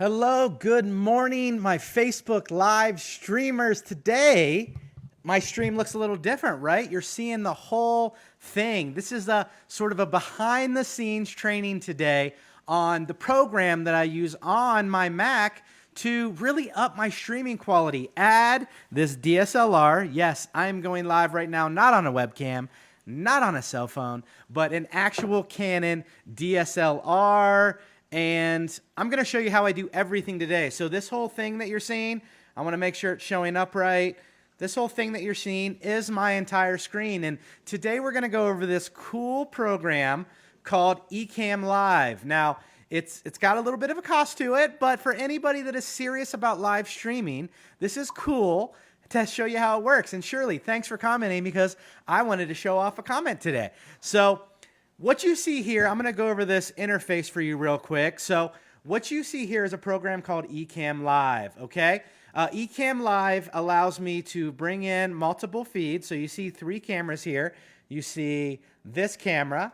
Hello, good morning, my Facebook Live streamers. Today, my stream looks a little different, right? You're seeing the whole thing. This is a sort of a behind the scenes training today on the program that I use on my Mac to really up my streaming quality. Add this DSLR. Yes, I'm going live right now, not on a webcam, not on a cell phone, but an actual Canon DSLR. And I'm going to show you how I do everything today. So this whole thing that you're seeing, I want to make sure it's showing up right. This whole thing that you're seeing is my entire screen. And today we're going to go over this cool program called Ecamm Live. Now, it's got a little bit of a cost to it, but for anybody that is serious about live streaming, this is cool to show you how it works. And Shirley, thanks for commenting because I wanted to show off a comment today. So what you see here, I'm going to go over this interface for you real quick. So what you see here is a program called Ecamm Live, okay? Ecamm Live allows me to bring in multiple feeds. So you see 3 cameras here. You see this camera,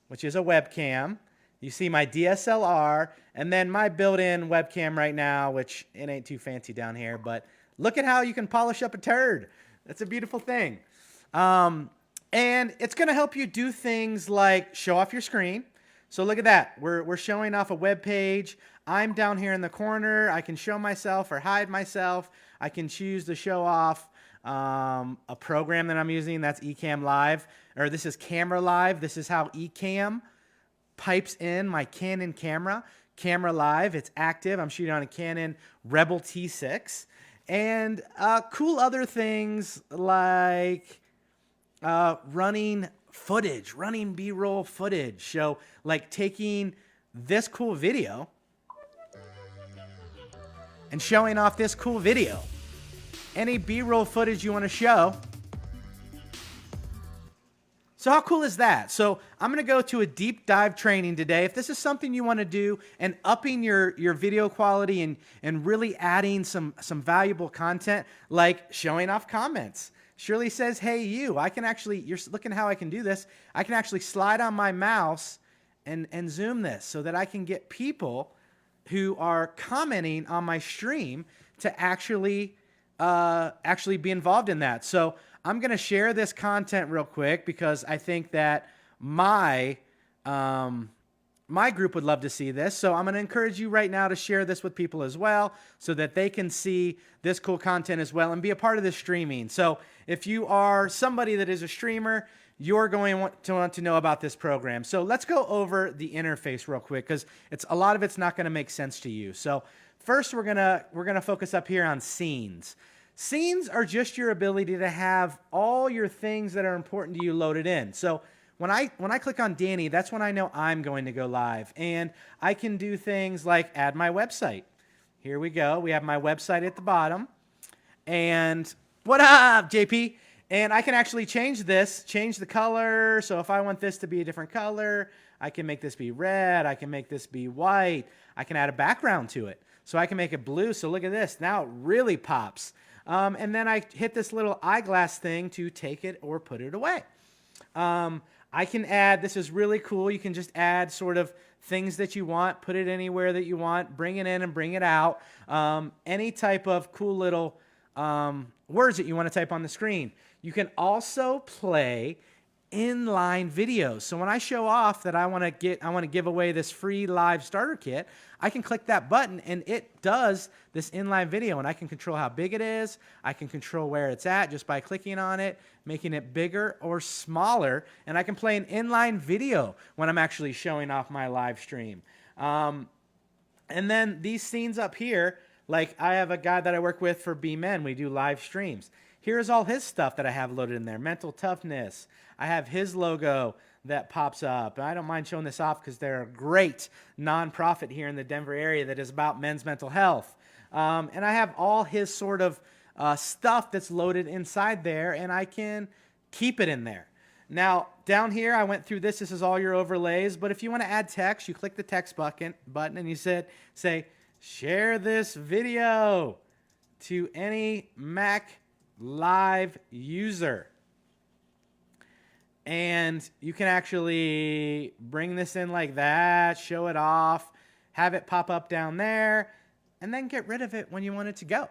which is a webcam. You see my DSLR, and then my built-in webcam right now, which it ain't too fancy down here, but look at how you can polish up a turd. That's a beautiful thing. And it's going to help you do things like show off your screen. So look at that. We're showing off a web page. I'm down here in the corner. I can show myself or hide myself. I can choose to show off a program that I'm using. That's Ecamm Live. Or this is Camera Live. This is how Ecamm pipes in my Canon camera. Camera Live. It's active. I'm shooting on a Canon Rebel T6. And cool other things like running footage, running B-roll footage. So like taking this cool video and showing off this cool video. Any B-roll footage you want to show. So how cool is that? So I'm going to go to a deep dive training today. If this is something you want to do and upping your video quality and really adding some valuable content like showing off comments. Shirley says, hey, you, I can actually, you're looking how I can do this. I can actually slide on my mouse and zoom this so that I can get people who are commenting on my stream to actually be involved in that. So I'm going to share this content real quick because I think that my group would love to see this. So I'm going to encourage you right now to share this with people as well so that they can see this cool content as well and be a part of this streaming. So if you are somebody that is a streamer, you're going to want to know about this program. So let's go over the interface real quick because a lot of it's not going to make sense to you. So first we're gonna focus up here on scenes. Scenes are just your ability to have all your things that are important to you loaded in. So when I click on Danny, that's when I know I'm going to go live. And I can do things like add my website. Here we go. We have my website at the bottom. And what up, JP? And I can actually change the color. So if I want this to be a different color, I can make this be red. I can make this be white. I can add a background to it. So I can make it blue. So look at this. Now it really pops. And then I hit this little eyeglass thing to take it or put it away. I can add, this is really cool, you can just add sort of things that you want, put it anywhere that you want, bring it in and bring it out. Any type of cool little words that you want to type on the screen. You can also play inline videos. So when I show off that I want to give away this free live starter kit, I can click that button and it does this inline video and I can control how big it is. I can control where it's at just by clicking on it, making it bigger or smaller, and I can play an inline video when I'm actually showing off my live stream. And then these scenes up here, like I have a guy that I work with for B-Men. We do live streams. Here's all his stuff that I have loaded in there. Mental toughness. I have his logo that pops up. I don't mind showing this off because they're a great nonprofit here in the Denver area that is about men's mental health. And I have all his sort of stuff that's loaded inside there, and I can keep it in there. Now, down here, I went through this. This is all your overlays. But if you want to add text, you click the text button and you say, share this video to any Mac Live user. And you can actually bring this in like that, show it off, have it pop up down there. and then get rid of it when you want it to go.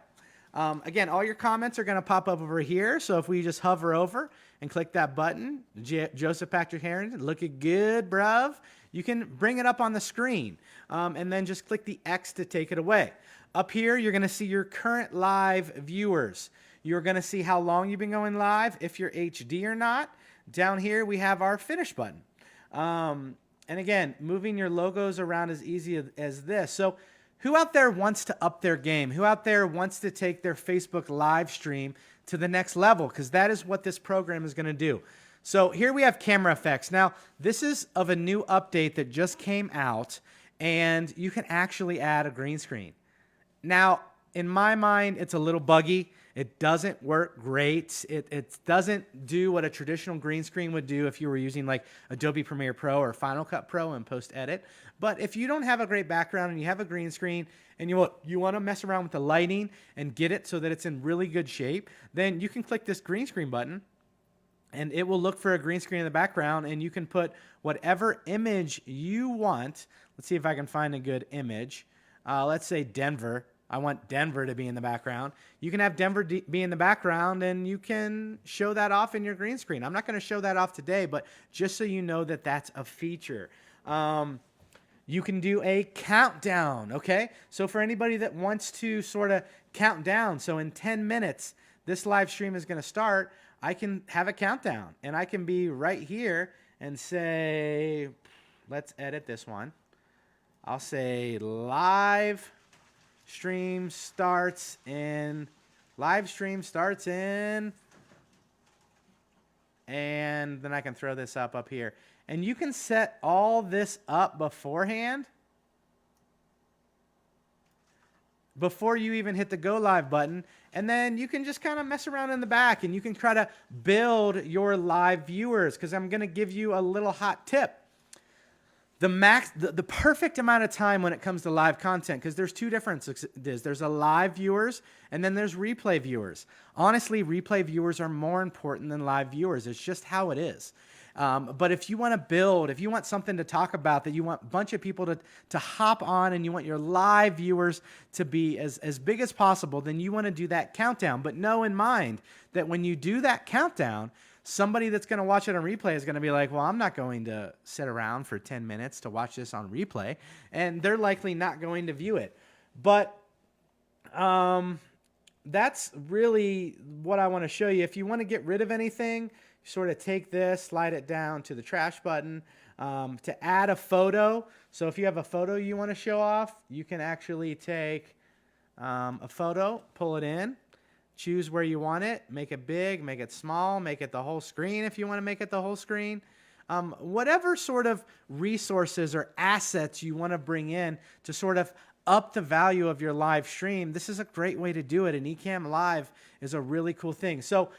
Again, all your comments are going to pop up over here. So if we just hover over and click that button, Joseph Patrick Harrington, looking good, bruv. You can bring it up on the screen and then just click the X to take it away. Up here, you're going to see your current live viewers. You're going to see how long you've been going live, if you're HD or not. Down here, we have our finish button. And again, moving your logos around is easy as this. So who out there wants to up their game? Who out there wants to take their Facebook live stream to the next level? Because that is what this program is going to do. So here we have camera effects. Now, this is of a new update that just came out, and you can actually add a green screen. Now, in my mind, it's a little buggy. It doesn't work great. It doesn't do what a traditional green screen would do if you were using like Adobe Premiere Pro or Final Cut Pro and post-edit. But if you don't have a great background and you have a green screen and you want to mess around with the lighting and get it so that it's in really good shape, then you can click this green screen button and it will look for a green screen in the background, and you can put whatever image you want. Let's see if I can find a good image. Let's say Denver. I want Denver to be in the background. You can have Denver be in the background, and you can show that off in your green screen. I'm not going to show that off today, but just so you know that that's a feature. You can do a countdown, okay? So for anybody that wants to sort of count down, so in 10 minutes, this live stream is going to start, I can have a countdown, and I can be right here and say, let's edit this one. I'll say live stream starts in, and then I can throw this up here. And you can set all this up beforehand before you even hit the go live button. And then you can just kind of mess around in the back, and you can try to build your live viewers, because I'm going to give you a little hot tip. The perfect amount of time when it comes to live content, because there's two differences. There's a live viewers, and then there's replay viewers. Honestly, replay viewers are more important than live viewers. It's just how it is. But if you want to build, if you want something to talk about, that you want a bunch of people to hop on, and you want your live viewers to be as big as possible, then you want to do that countdown. But know in mind that when you do that countdown, somebody that's going to watch it on replay is going to be like, well, I'm not going to sit around for 10 minutes to watch this on replay. And they're likely not going to view it. But that's really what I want to show you. If you want to get rid of anything, sort of take this, slide it down to the trash button. To add a photo. So if you have a photo you want to show off, you can actually take a photo, pull it in. Choose where you want it, make it big, make it small, make it the whole screen if you want to make it the whole screen. Whatever sort of resources or assets you want to bring in to sort of up the value of your live stream, this is a great way to do it. And Ecamm Live is a really cool thing. So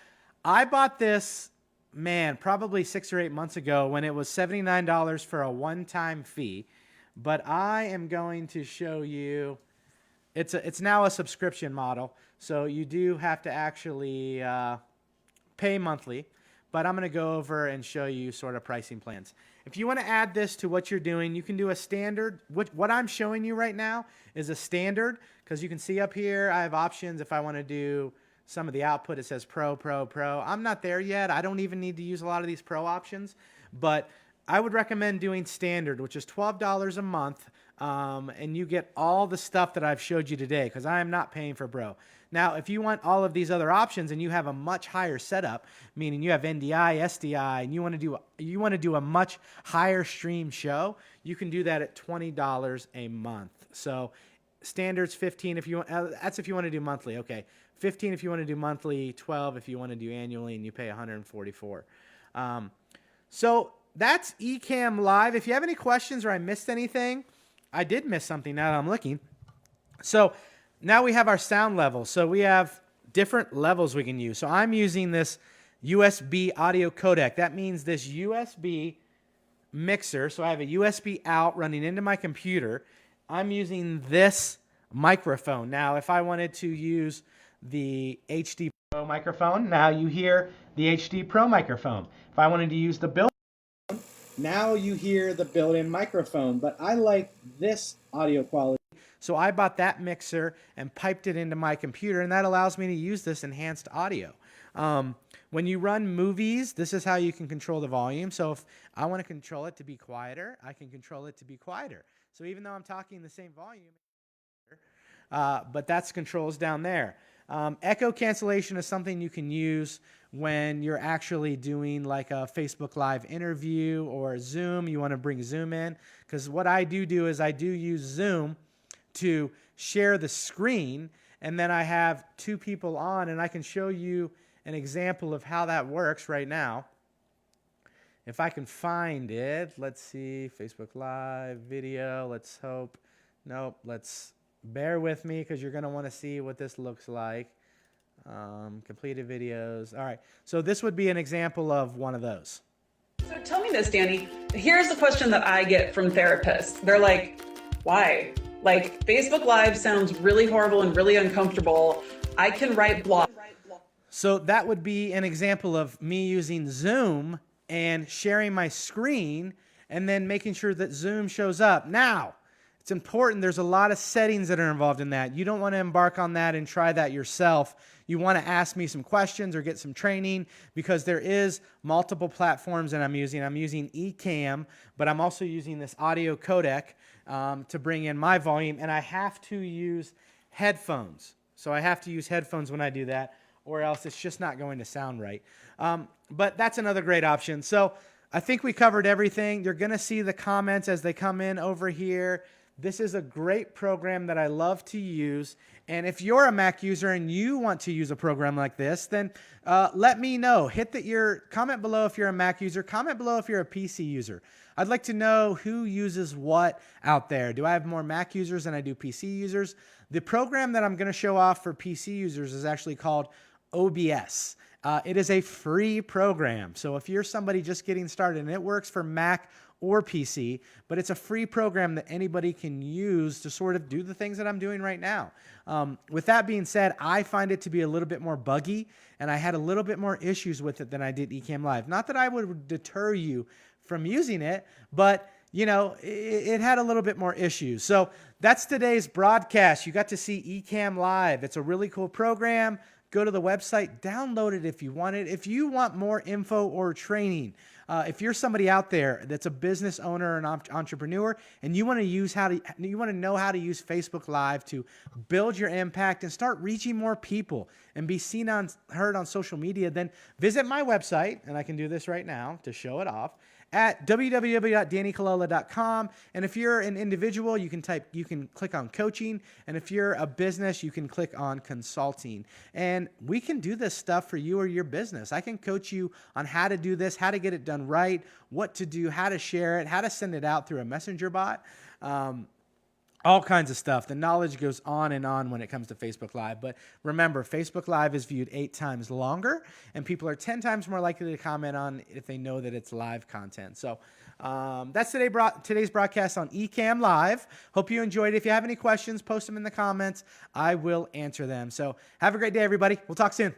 I bought this, man, probably 6 or 8 months ago when it was $79 for a one-time fee. But I am going to show you, it's now a subscription model. So you do have to actually pay monthly, but I'm going to go over and show you sort of pricing plans. If you want to add this to what you're doing, you can do a standard. What I'm showing you right now is a standard, because you can see up here I have options. If I want to do some of the output, it says Pro, Pro, Pro. I'm not there yet. I don't even need to use a lot of these Pro options, but I would recommend doing standard, which is $12 a month, and you get all the stuff that I've showed you today, because I am not paying for Pro. Now, if you want all of these other options and you have a much higher setup, meaning you have NDI, SDI, and you want to do a much higher stream show, you can do that at $20 a month. So standards $15 if you want. That's if you want to do monthly. Okay, $15 if you want to do monthly, $12 if you want to do annually, and you pay $144. So that's Ecamm Live. If you have any questions or I missed anything, I did miss something now that I'm looking. So now we have our sound levels. So we have different levels we can use. So I'm using this USB audio codec. That means this USB mixer. So I have a USB out running into my computer. I'm using this microphone. Now, if I wanted to use the HD Pro microphone, now you hear the HD Pro microphone. If I wanted to use the built-in, now you hear the built-in microphone. But I like this audio quality, So I bought that mixer and piped it into my computer, and that allows me to use this enhanced audio. When you run movies, this is how you can control the volume. So if I want to control it to be quieter, I can control it to be quieter. So even though I'm talking the same volume, but that's controls down there. Echo cancellation is something you can use when you're actually doing like a Facebook Live interview or Zoom. You want to bring Zoom in, because what I do is I do use Zoom to share the screen, and then I have two people on, and I can show you an example of how that works right now. If I can find it, let's see, Facebook Live video, let's hope. Nope, let's bear with me because you're going to want to see what this looks like. Completed videos. All right, so this would be an example of one of those. So tell me this, Danny. Here's the question that I get from therapists. They're like, why? Like, Facebook Live sounds really horrible and really uncomfortable. I can write blogs. So that would be an example of me using Zoom and sharing my screen and then making sure that Zoom shows up. Now, it's important. There's a lot of settings that are involved in that. You don't want to embark on that and try that yourself. You want to ask me some questions or get some training, because there is multiple platforms that I'm using. I'm using Ecamm, but I'm also using this audio codec to bring in my volume, and I have to use headphones. So I have to use headphones when I do that, or else it's just not going to sound right. But that's another great option. So I think we covered everything. You're going to see the comments as they come in over here. This is a great program that I love to use. And if you're a Mac user and you want to use a program like this, then let me know. Comment below if you're a Mac user. Comment below if you're a PC user. I'd like to know who uses what out there. Do I have more Mac users than I do PC users? The program that I'm going to show off for PC users is actually called OBS. It is a free program. So if you're somebody just getting started, and it works for Mac or PC, but it's a free program that anybody can use to sort of do the things that I'm doing right now. With that being said, I find it to be a little bit more buggy, and I had a little bit more issues with it than I did Ecamm Live. Not that I would deter you from using it, but you know, it had a little bit more issues. So that's today's broadcast. You got to see Ecamm Live. It's a really cool program. Go to the website, download it if you want it. If you want more info or training, if you're somebody out there that's a business owner or an entrepreneur, and you want to know how to use Facebook Live to build your impact and start reaching more people and be heard on social media, then visit my website, and I can do this right now to show it off, at www.dannycolella.com. And if you're an individual, you can click on coaching. And if you're a business, you can click on consulting. And we can do this stuff for you or your business. I can coach you on how to do this, how to get it done right, what to do, how to share it, how to send it out through a messenger bot. All kinds of stuff. The knowledge goes on and on when it comes to Facebook Live. But remember, Facebook Live is viewed 8 times longer, and people are 10 times more likely to comment on if they know that it's live content. So that's today's broadcast on Ecamm Live. Hope you enjoyed it. If you have any questions, post them in the comments. I will answer them. So have a great day, everybody. We'll talk soon.